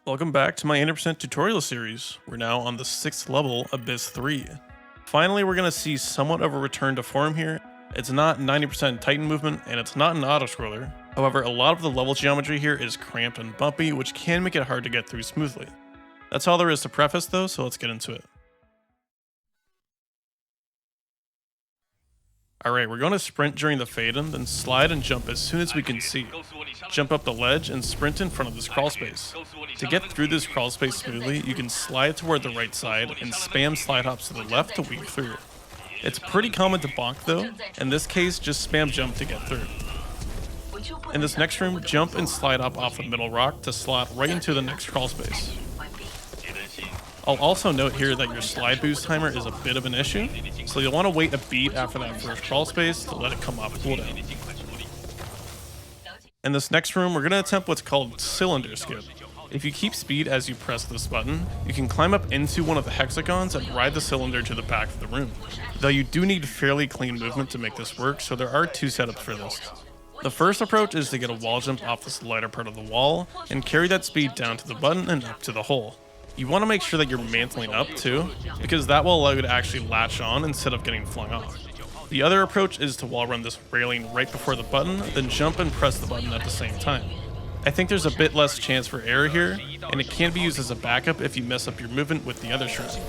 Welcome back to my 100% tutorial series. We're now on the 6th level, Abyss 3. Finally, we're going to see somewhat of a return to form here. It's not 90% Titan movement, and it's not an auto-scroller. However, a lot of the level geometry here is cramped and bumpy, which can make it hard to get through smoothly. That's all there is to preface though, so let's get into it. Alright, we're going to sprint during the fade-in, then slide and jump as soon as we can see. Jump up the ledge and sprint in front of this crawl space. To get through this crawl space smoothly, you can slide toward the right side and spam slide hops to the left to weave through. It's pretty common to bonk though, in this case just spam jump to get through. In this next room, jump and slide hop off the middle rock to slot right into the next crawl space. I'll also note here that your slide boost timer is a bit of an issue, so you'll want to wait a beat after that first crawl space to let it come off cooldown. In this next room, we're going to attempt what's called cylinder skip. If you keep speed as you press this button, you can climb up into one of the hexagons and ride the cylinder to the back of the room. Though you do need fairly clean movement to make this work, so there are two setups for this. The first approach is to get a wall jump off this lighter part of the wall, and carry that speed down to the button and up to the hole. You want to make sure that you're mantling up too, because that will allow you to actually latch on instead of getting flung off. The other approach is to wall run this railing right before the button, then jump and press the button at the same time. I think there's a bit less chance for error here, and it can be used as a backup if you mess up your movement with the other shroom.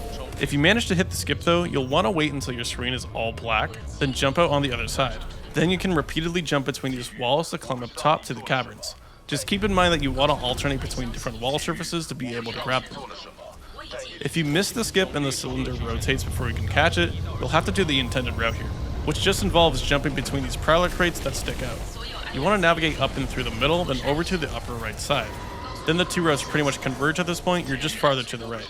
If you manage to hit the skip though, you'll want to wait until your screen is all black, then jump out on the other side. Then you can repeatedly jump between these walls to climb up top to the caverns. Just keep in mind that you want to alternate between different wall surfaces to be able to grab them. If you miss the skip and the cylinder rotates before you can catch it, you'll have to do the intended route here, which just involves jumping between these prowler crates that stick out. You want to navigate up and through the middle, then over to the upper right side. Then the two routes pretty much converge at this point, you're just farther to the right.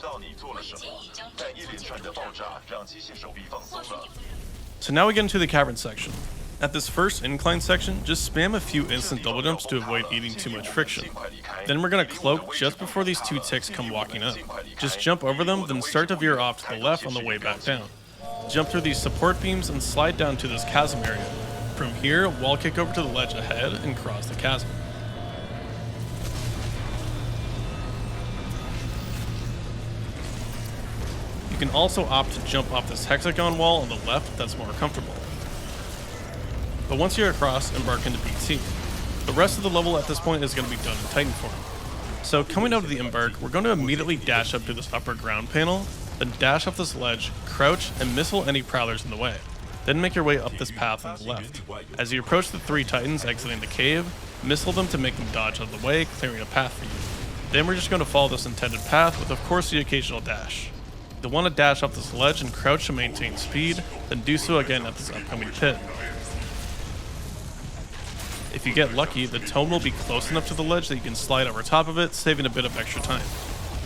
So now we get into the cavern section. At this first incline section, just spam a few instant double jumps to avoid eating too much friction. Then we're going to cloak just before these two ticks come walking up. Just jump over them, then start to veer off to the left on the way back down. Jump through these support beams and slide down to this chasm area. From here, wall kick over to the ledge ahead and cross the chasm. You can also opt to jump off this hexagon wall on the left if that's more comfortable. But once you're across, embark into BT. The rest of the level at this point is going to be done in Titan form. So coming out of the embark, we're going to immediately dash up to this upper ground panel, then dash off this ledge, crouch, and missile any prowlers in the way. Then make your way up this path on the left. As you approach the three titans exiting the cave, missile them to make them dodge out of the way, clearing a path for you. Then we're just going to follow this intended path with of course the occasional dash. You'll want to dash up this ledge and crouch to maintain speed, then do so again at this upcoming pit. If you get lucky, the tome will be close enough to the ledge that you can slide over top of it, saving a bit of extra time.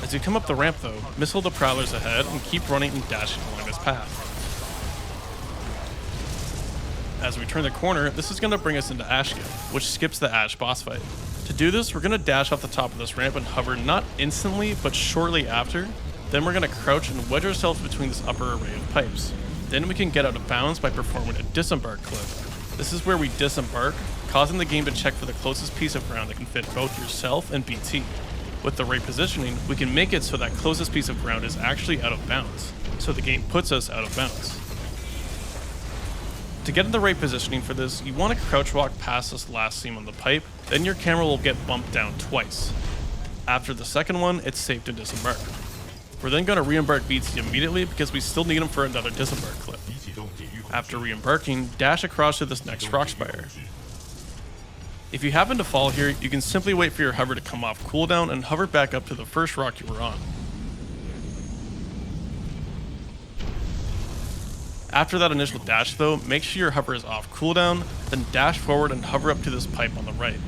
As you come up the ramp though, missile the prowlers ahead and keep running and dashing along this path. As we turn the corner, this is going to bring us into Ashkin, which skips the Ash boss fight. To do this, we're going to dash off the top of this ramp and hover not instantly, but shortly after. Then we're going to crouch and wedge ourselves between this upper array of pipes. Then we can get out of bounds by performing a disembark clip. This is where we disembark, causing the game to check for the closest piece of ground that can fit both yourself and BT. With the right positioning, we can make it so that closest piece of ground is actually out of bounds, so the game puts us out of bounds. To get in the right positioning for this, you want to crouch walk past this last seam on the pipe, then your camera will get bumped down twice. After the second one, it's safe to disembark. We're then going to re-embark BT immediately because we still need him for another disembark clip. After re-embarking, dash across to this next rock spire. If you happen to fall here, you can simply wait for your hover to come off cooldown and hover back up to the first rock you were on. After that initial dash though, make sure your hover is off cooldown, then dash forward and hover up to this pipe on the right.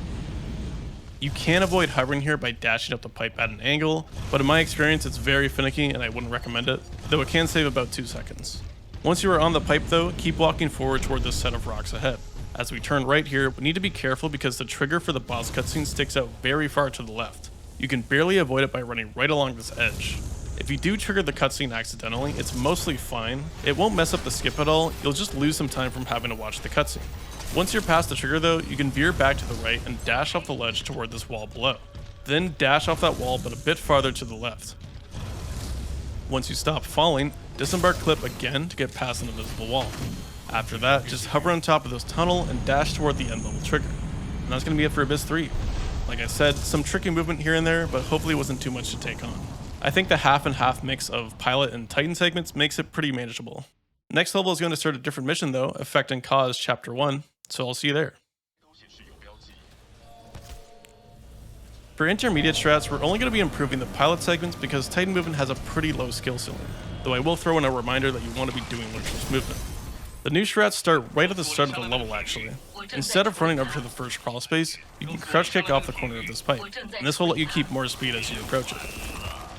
You can avoid hovering here by dashing up the pipe at an angle, but in my experience it's very finicky and I wouldn't recommend it, though it can save about 2 seconds. Once you are on the pipe though, keep walking forward toward this set of rocks ahead. As we turn right here, we need to be careful because the trigger for the boss cutscene sticks out very far to the left. You can barely avoid it by running right along this edge. If you do trigger the cutscene accidentally, it's mostly fine. It won't mess up the skip at all, you'll just lose some time from having to watch the cutscene. Once you're past the trigger though, you can veer back to the right and dash off the ledge toward this wall below. Then dash off that wall but a bit farther to the left. Once you stop falling, disembark clip again to get past an invisible wall. After that, just hover on top of this tunnel and dash toward the end level trigger. And that's going to be it for Abyss 3. Like I said, some tricky movement here and there, but hopefully it wasn't too much to take on. I think the half and half mix of pilot and Titan segments makes it pretty manageable. Next level is going to start a different mission though, Effect and Cause Chapter 1, so I'll see you there. For intermediate strats, we're only going to be improving the pilot segments because Titan movement has a pretty low skill ceiling, though I will throw in a reminder that you want to be doing lurchless movement. The new strats start right at the start of the level actually. Instead of running over to the first crawl space, you can crouch kick off the corner of this pipe, and this will let you keep more speed as you approach it.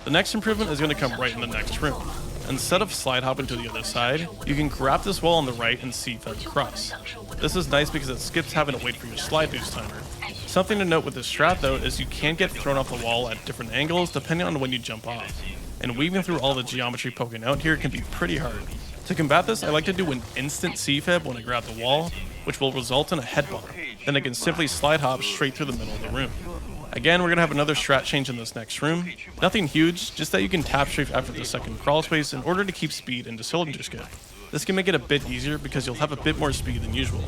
The next improvement is going to come right in the next room. Instead of slide hopping to the other side, you can grab this wall on the right and C-fed across. This is nice because it skips having to wait for your slide boost timer. Something to note with this strat though is you can get thrown off the wall at different angles depending on when you jump off, and weaving through all the geometry poking out here can be pretty hard. To combat this, I like to do an instant C-fib when I grab the wall, which will result in a head bump. Then I can simply slide hop straight through the middle of the room. Again, we're going to have another strat change in this next room. Nothing huge, just that you can tap strafe after the second crawl space in order to keep speed into cylinder skip. This can make it a bit easier because you'll have a bit more speed than usual.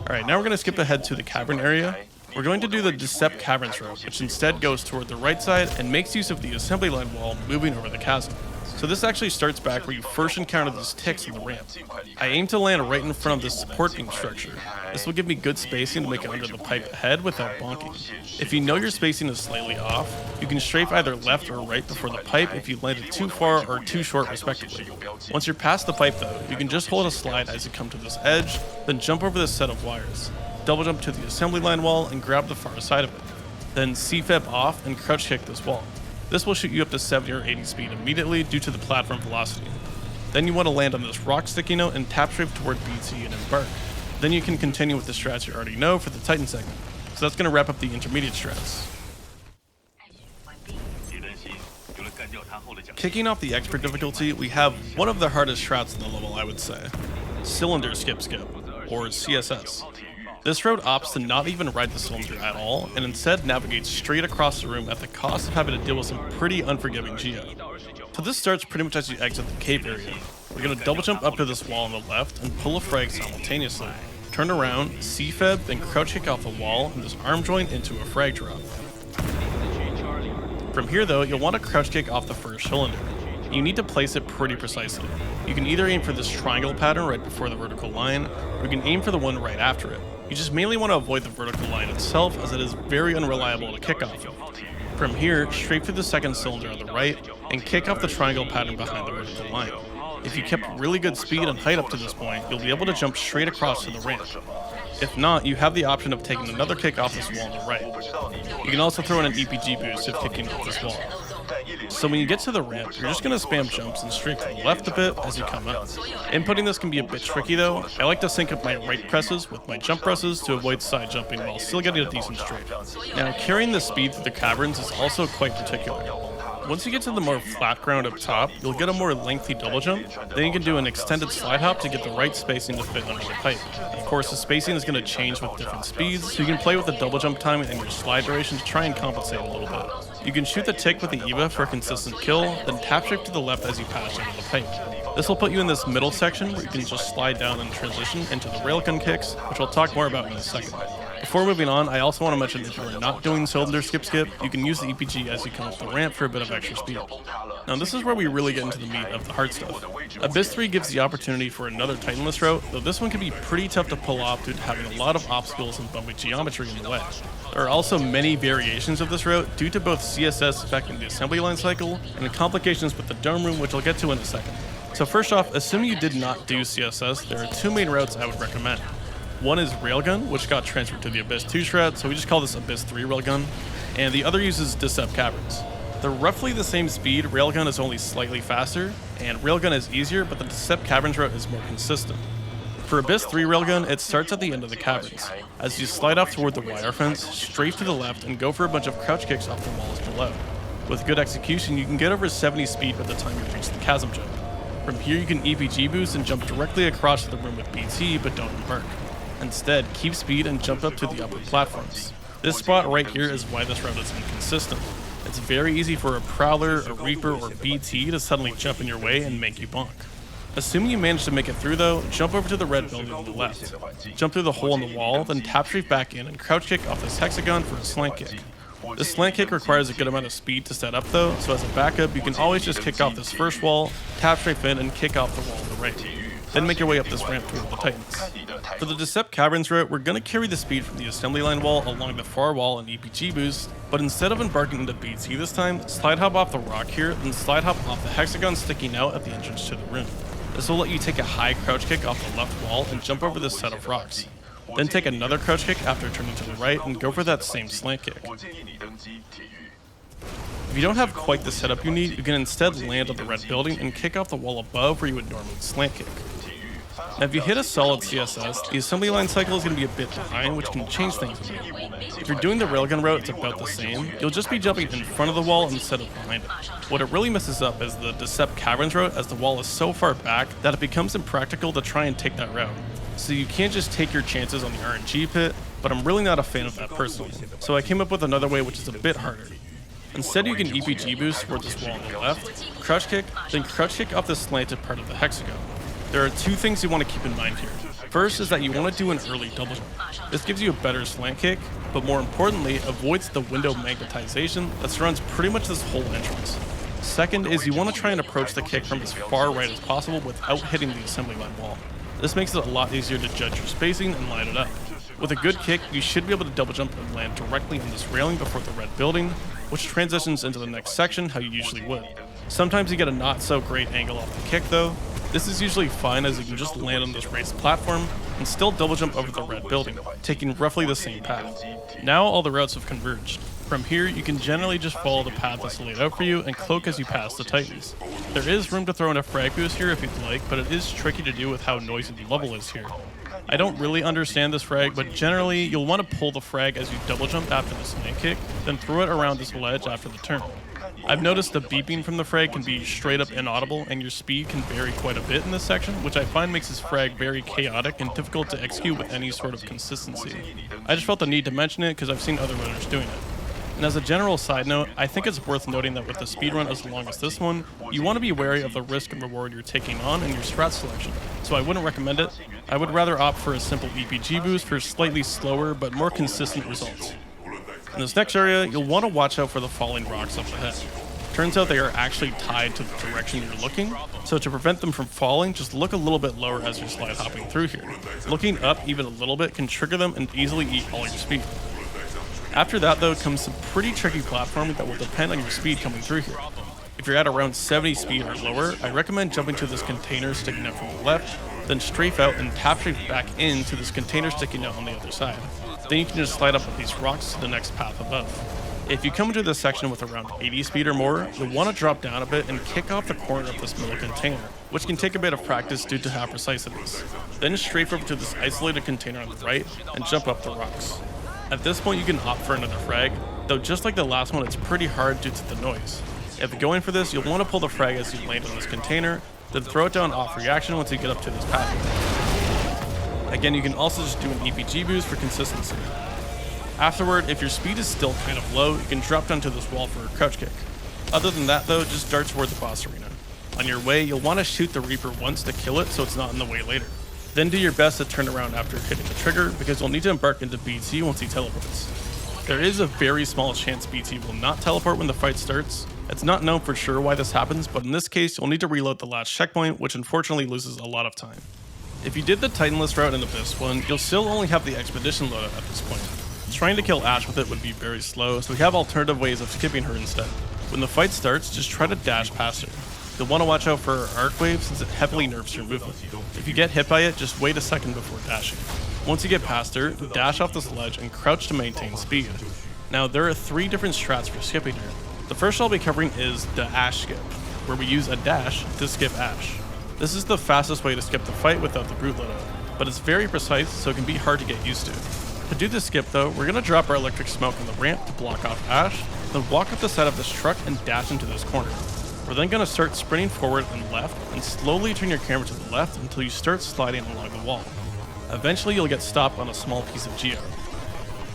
Alright, now we're going to skip ahead to the cavern area. We're going to do the Decep Caverns route, which instead goes toward the right side and makes use of the assembly line wall moving over the chasm. So this actually starts back where you first encountered these ticks in the ramp. I aim to land right in front of this support beam structure. This will give me good spacing to make it under the pipe ahead without bonking. If you know your spacing is slightly off, you can strafe either left or right before the pipe if you landed too far or too short respectively. Once you're past the pipe though, you can just hold a slide as you come to this edge, then jump over this set of wires. Double jump to the assembly line wall and grab the far side of it. Then C-fib off and crouch kick this wall. This will shoot you up to 70 or 80 speed immediately due to the platform velocity. Then you want to land on this rock sticky note and tap strafe toward BT and embark. Then you can continue with the strats you already know for the Titan segment. So that's going to wrap up the intermediate strats. Kicking off the expert difficulty, we have one of the hardest strats in the level, I would say. Cylinder skip, or CSS. This route opts to not even ride the cylinder at all, and instead navigates straight across the room at the cost of having to deal with some pretty unforgiving geo. So this starts pretty much as you exit the cave area. We're going to double jump up to this wall on the left and pull a frag simultaneously. Turn around, C-fib, then crouch kick off the wall and this arm joint into a frag drop. From here though, you'll want to crouch kick off the first cylinder. You need to place it pretty precisely. You can either aim for this triangle pattern right before the vertical line, or you can aim for the one right after it. You just mainly want to avoid the vertical line itself as it is very unreliable to kick off of. From here, strafe through the second cylinder on the right, and kick off the triangle pattern behind the vertical line. If you kept really good speed and height up to this point, you'll be able to jump straight across to the ramp. If not, you have the option of taking another kick off this wall on the right. You can also throw in an EPG boost if kicking off this wall. So when you get to the ramp, you're just going to spam jumps and strafe to the left a bit as you come up. Inputting this can be a bit tricky though. I like to sync up my right presses with my jump presses to avoid side jumping while still getting a decent strafe. Now carrying the speed through the caverns is also quite particular. Once you get to the more flat ground up top, you'll get a more lengthy double jump, then you can do an extended slide hop to get the right spacing to fit under the pipe. Of course, the spacing is going to change with different speeds, so you can play with the double jump time and your slide duration to try and compensate a little bit. You can shoot the tick with the EVA for a consistent kill, then tap shift to the left as you pass under the pipe. This will put you in this middle section where you can just slide down and transition into the Railgun kicks, which we'll talk more about in a second. Before moving on, I also want to mention if you are not doing cylinder skip, you can use the EPG as you come up the ramp for a bit of extra speed. Now this is where we really get into the meat of the hard stuff. Abyss 3 gives the opportunity for another Titanless route, though this one can be pretty tough to pull off due to having a lot of obstacles and bumpy geometry in the way. There are also many variations of this route due to both CSS affecting the assembly line cycle and the complications with the dome room, which I'll get to in a second. So first off, assuming you did not do CSS, there are two main routes I would recommend. One is Railgun, which got transferred to the Abyss 2 strat, so we just call this Abyss 3 Railgun, and the other uses Decep Caverns. They're roughly the same speed, Railgun is only slightly faster, and Railgun is easier, but the Decep Caverns route is more consistent. For Abyss 3 Railgun, it starts at the end of the caverns. As you slide off toward the wire fence, strafe to the left, and go for a bunch of crouch kicks off the walls below. With good execution, you can get over 70 speed by the time you reach the chasm jump. From here, you can EPG boost and jump directly across the room with BT, but don't embark. Instead, keep speed and jump up to the upper platforms. This spot right here is why this route is inconsistent. It's very easy for a Prowler, a Reaper, or BT to suddenly jump in your way and make you bonk. Assuming you manage to make it through though, jump over to the red building on the left. Jump through the hole in the wall, then tap strafe back in and crouch kick off this hexagon for a slant kick. This slant kick requires a good amount of speed to set up though, so as a backup you can always just kick off this first wall, tap strafe in, and kick off the wall on the right. Then make your way up this ramp toward the Titans. For the Decep Caverns route, we're going to carry the speed from the assembly line wall along the far wall and EPG boost, but instead of embarking into BT this time, slide hop off the rock here, then slide hop off the hexagon sticking out at the entrance to the room. This will let you take a high crouch kick off the left wall and jump over this set of rocks. Then take another crouch kick after turning to the right and go for that same slant kick. If you don't have quite the setup you need, you can instead land on the red building and kick off the wall above where you would normally slant kick. Now if you hit a solid CSS, the assembly line cycle is going to be a bit behind, which can change things a bit. If you're doing the Railgun route, it's about the same. You'll just be jumping in front of the wall instead of behind it. What it really messes up is the Decep Caverns route, as the wall is so far back that it becomes impractical to try and take that route. So you can't just take your chances on the RNG pit, but I'm really not a fan of that personally. So I came up with another way which is a bit harder. Instead you can EPG boost toward this wall on the left, crouch kick, then crouch kick off the slanted part of the hexagon. There are two things you want to keep in mind here. First is that you want to do an early double jump. This gives you a better slant kick, but more importantly, avoids the window magnetization that surrounds pretty much this whole entrance. Second is you want to try and approach the kick from as far right as possible without hitting the assembly line wall. This makes it a lot easier to judge your spacing and line it up. With a good kick, you should be able to double jump and land directly on this railing before the red building, which transitions into the next section how you usually would. Sometimes you get a not so great angle off the kick though. This is usually fine as you can just land on this raised platform and still double jump over the red building, taking roughly the same path. Now all the routes have converged. From here, you can generally just follow the path that's laid out for you and cloak as you pass the Titans. There is room to throw in a frag boost here if you'd like, but it is tricky to do with how noisy the level is here. I don't really understand this frag, but generally you'll want to pull the frag as you double jump after the slant kick, then throw it around this ledge after the turn. I've noticed the beeping from the frag can be straight up inaudible, and your speed can vary quite a bit in this section, which I find makes this frag very chaotic and difficult to execute with any sort of consistency. I just felt the need to mention it because I've seen other runners doing it. And as a general side note, I think it's worth noting that with a speedrun as long as this one, you want to be wary of the risk and reward you're taking on in your strat selection, so I wouldn't recommend it. I would rather opt for a simple EPG boost for slightly slower but more consistent results. In this next area, you'll want to watch out for the falling rocks up ahead. Turns out they are actually tied to the direction you're looking, so to prevent them from falling, just look a little bit lower as you're slide hopping through here. Looking up even a little bit can trigger them and easily eat all your speed. After that though comes some pretty tricky platforming that will depend on your speed coming through here. If you're at around 70 speed or lower, I recommend jumping to this container sticking out from the left, then strafe out and tap strafe back into this container sticking out on the other side. Then you can just slide up with these rocks to the next path above. If you come into this section with around 80 speed or more, you'll want to drop down a bit and kick off the corner of this middle container, which can take a bit of practice due to how precise it is. Then strafe over to this isolated container on the right and jump up the rocks. At this point you can opt for another frag, though just like the last one it's pretty hard due to the noise. If you're going for this, you'll want to pull the frag as you land on this container, then throw it down off reaction once you get up to this pathway. Again, you can also just do an EPG boost for consistency. Afterward, if your speed is still kind of low, you can drop down to this wall for a crouch kick. Other than that though, just dart toward the boss arena. On your way, you'll want to shoot the Reaper once to kill it so it's not in the way later. Then do your best to turn around after hitting the trigger, because you'll need to embark into BT once he teleports. There is a very small chance BT will not teleport when the fight starts. It's not known for sure why this happens, but in this case you'll need to reload the last checkpoint, which unfortunately loses a lot of time. If you did the Titanless route in Abyss one, you'll still only have the Expedition loadout at this point. Trying to kill Ashe with it would be very slow, so we have alternative ways of skipping her instead. When the fight starts, just try to dash past her. You'll want to watch out for her arc wave since it heavily nerfs your movement. If you get hit by it, just wait a second before dashing. Once you get past her, dash off this ledge and crouch to maintain speed. Now there are 3 different strats for skipping her. The first I'll be covering is the Ashe skip, where we use a dash to skip Ashe. This is the fastest way to skip the fight without the brute loadout, but it's very precise so it can be hard to get used to. To do this skip though, we're going to drop our electric smoke on the ramp to block off Ashe, then walk up the side of this truck and dash into this corner. We're then going to start sprinting forward and left and slowly turn your camera to the left until you start sliding along the wall. Eventually you'll get stopped on a small piece of geo.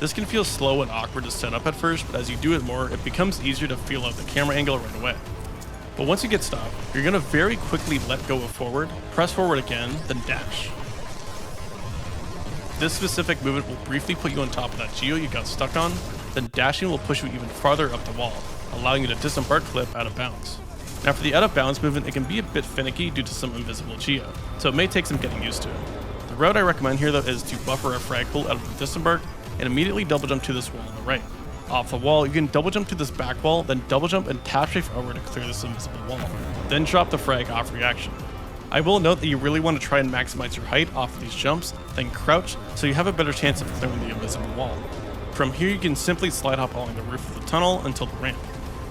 This can feel slow and awkward to set up at first, but as you do it more, it becomes easier to feel out the camera angle right away. But once you get stopped, you're going to very quickly let go of forward, press forward again, then dash. This specific movement will briefly put you on top of that geo you got stuck on, then dashing will push you even farther up the wall, allowing you to disembark clip out of bounds. Now for the out of bounds movement, it can be a bit finicky due to some invisible geo, so it may take some getting used to. The route I recommend here though is to buffer a frag pull out of the disembark and immediately double jump to this wall on the right. Off the wall, you can double jump to this back wall, then double jump and tap strafe over to clear this invisible wall, then drop the frag off reaction. I will note that you really want to try and maximize your height off of these jumps, then crouch, so you have a better chance of clearing the invisible wall. From here you can simply slide hop along the roof of the tunnel until the ramp.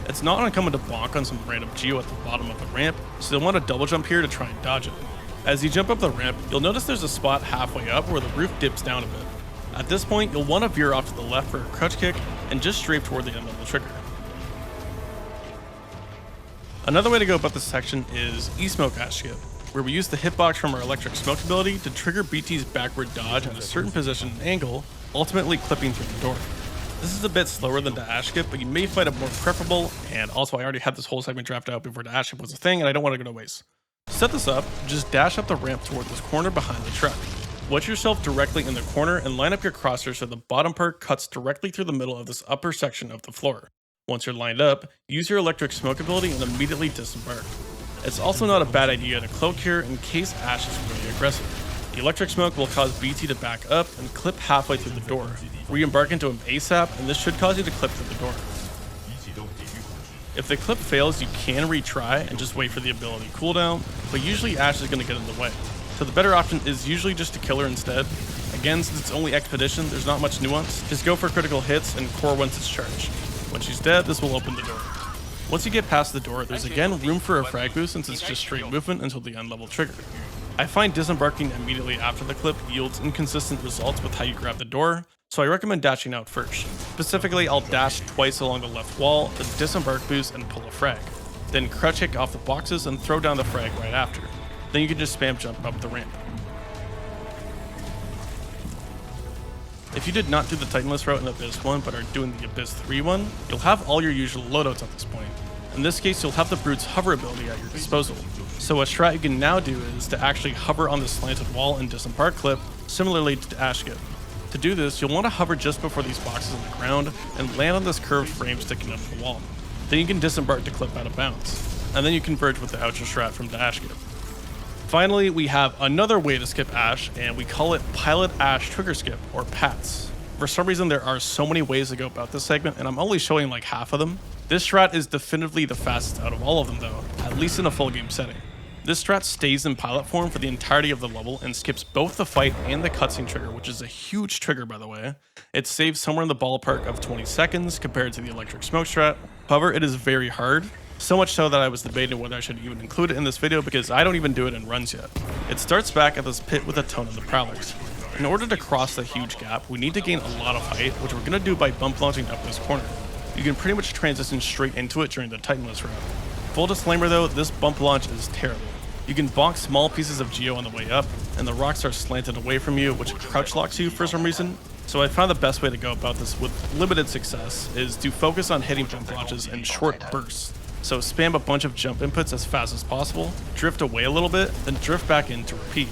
It's not uncommon to bonk on some random geo at the bottom of the ramp, so you'll want to double jump here to try and dodge it. As you jump up the ramp, you'll notice there's a spot halfway up where the roof dips down a bit. At this point, you'll want to veer off to the left for a crouch kick and just strafe toward the end of the trigger. Another way to go about this section is E-Smoke Ash Skip, where we use the hitbox from our electric smoke ability to trigger BT's backward dodge at a certain position and angle, ultimately clipping through the door. This is a bit slower than the Ash Skip, but you may find it more preferable, and also I already had this whole segment drafted out before the Ash Skip was a thing and I don't want to go to waste. To set this up, just dash up the ramp toward this corner behind the truck. Wedge yourself directly in the corner and line up your crosser so the bottom part cuts directly through the middle of this upper section of the floor. Once you're lined up, use your electric smoke ability and immediately disembark. It's also not a bad idea to cloak here in case Ash is really aggressive. The electric smoke will cause BT to back up and clip halfway through the door. Re-embark into him ASAP, and this should cause you to clip through the door. If the clip fails, you can retry and just wait for the ability cooldown, but usually Ash is going to get in the way. So the better option is usually just to kill her instead. Again, since it's only Expedition, there's not much nuance. Just go for critical hits and core once it's charged. When she's dead, this will open the door. Once you get past the door, there's again room for a frag boost since it's just straight movement until the end level trigger. I find disembarking immediately after the clip yields inconsistent results with how you grab the door, so I recommend dashing out first. Specifically, I'll dash twice along the left wall, then disembark boost and pull a frag. Then crouch kick off the boxes and throw down the frag right after. Then you can just spam jump up the ramp. If you did not do the Titanless route in Abyss 1 but are doing the Abyss 3 one, you'll have all your usual loadouts at this point. In this case, you'll have the Brute's hover ability at your disposal. So a strat you can now do is to actually hover on the slanted wall and disembark clip, similarly to Ash Skip. To do this, you'll want to hover just before these boxes on the ground and land on this curved frame sticking up the wall. Then you can disembark to clip out of bounds, and then you converge with the outro strat from the Ash Skip. Finally, we have another way to skip Ash, and we call it Pilot Ash Trigger Skip, or PATS. For some reason, there are so many ways to go about this segment, and I'm only showing like half of them. This strat is definitively the fastest out of all of them though, at least in a full game setting. This strat stays in pilot form for the entirety of the level and skips both the fight and the cutscene trigger, which is a huge trigger by the way. It saves somewhere in the ballpark of 20 seconds compared to the electric smoke strat. However, it is very hard. So much so that I was debating whether I should even include it in this video because I don't even do it in runs yet. It starts back at this pit with a ton of the prowlers. In order to cross the huge gap, we need to gain a lot of height, which we're going to do by bump launching up this corner. You can pretty much transition straight into it during the Titanless route. Full disclaimer though, this bump launch is terrible. You can bonk small pieces of geo on the way up, and the rocks are slanted away from you, which crouch locks you for some reason. So I found the best way to go about this with limited success is to focus on hitting bump launches in short bursts. So spam a bunch of jump inputs as fast as possible, drift away a little bit, then drift back in to repeat.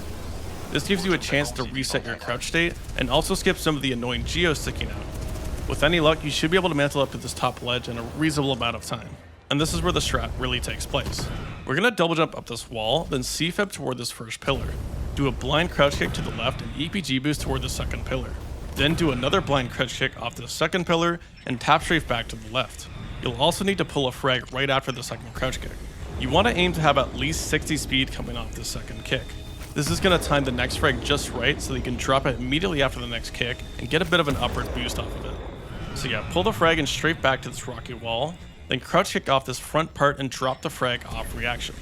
This gives you a chance to reset your crouch state, and also skip some of the annoying geo sticking out. With any luck, you should be able to mantle up to this top ledge in a reasonable amount of time. And this is where the strat really takes place. We're going to double jump up this wall, then C-fib toward this first pillar. Do a blind crouch kick to the left and EPG boost toward the second pillar. Then do another blind crouch kick off the second pillar and tap strafe back to the left. You'll also need to pull a frag right after the second crouch kick. You want to aim to have at least 60 speed coming off the second kick. This is going to time the next frag just right so that you can drop it immediately after the next kick and get a bit of an upward boost off of it. So yeah, pull the frag and straight back to this rocky wall, then crouch kick off this front part and drop the frag off reaction.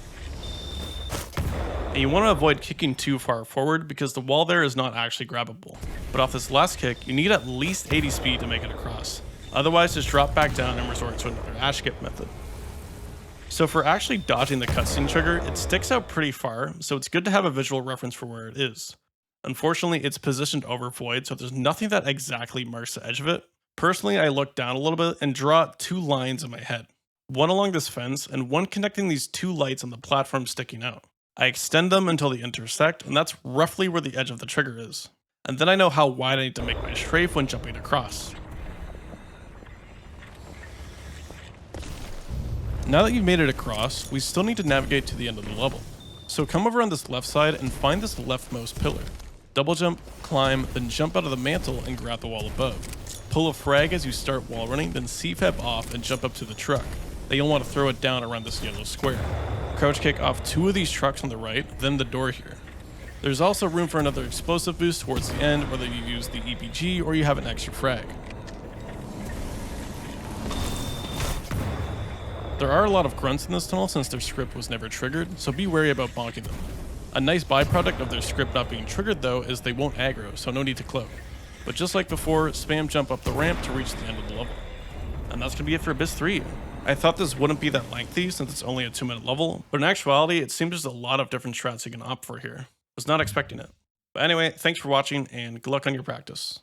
And you want to avoid kicking too far forward because the wall there is not actually grabbable. But off this last kick, you need at least 80 speed to make it across. Otherwise, just drop back down and resort to another Ash Skip method. So for actually dodging the cutscene trigger, it sticks out pretty far, so it's good to have a visual reference for where it is. Unfortunately, it's positioned over void, so there's nothing that exactly marks the edge of it. Personally, I look down a little bit and draw 2 lines in my head. One along this fence, and one connecting these 2 lights on the platform sticking out. I extend them until they intersect, and that's roughly where the edge of the trigger is. And then I know how wide I need to make my strafe when jumping across. Now that you've made it across, we still need to navigate to the end of the level. So come over on this left side and find this leftmost pillar. Double jump, climb, then jump out of the mantle and grab the wall above. Pull a frag as you start wall running, then C-fab off and jump up to the truck. Then you'll want to throw it down around this yellow square. Crouch kick off 2 of these trucks on the right, then the door here. There's also room for another explosive boost towards the end, whether you use the EPG or you have an extra frag. There are a lot of grunts in this tunnel since their script was never triggered, so be wary about bonking them. A nice byproduct of their script not being triggered though is they won't aggro, so no need to cloak. But just like before, spam jump up the ramp to reach the end of the level. And that's going to be it for Abyss 3. I thought this wouldn't be that lengthy since it's only a 2-minute level, but in actuality it seems there's a lot of different strats you can opt for here. Was not expecting it. But anyway, thanks for watching and good luck on your practice.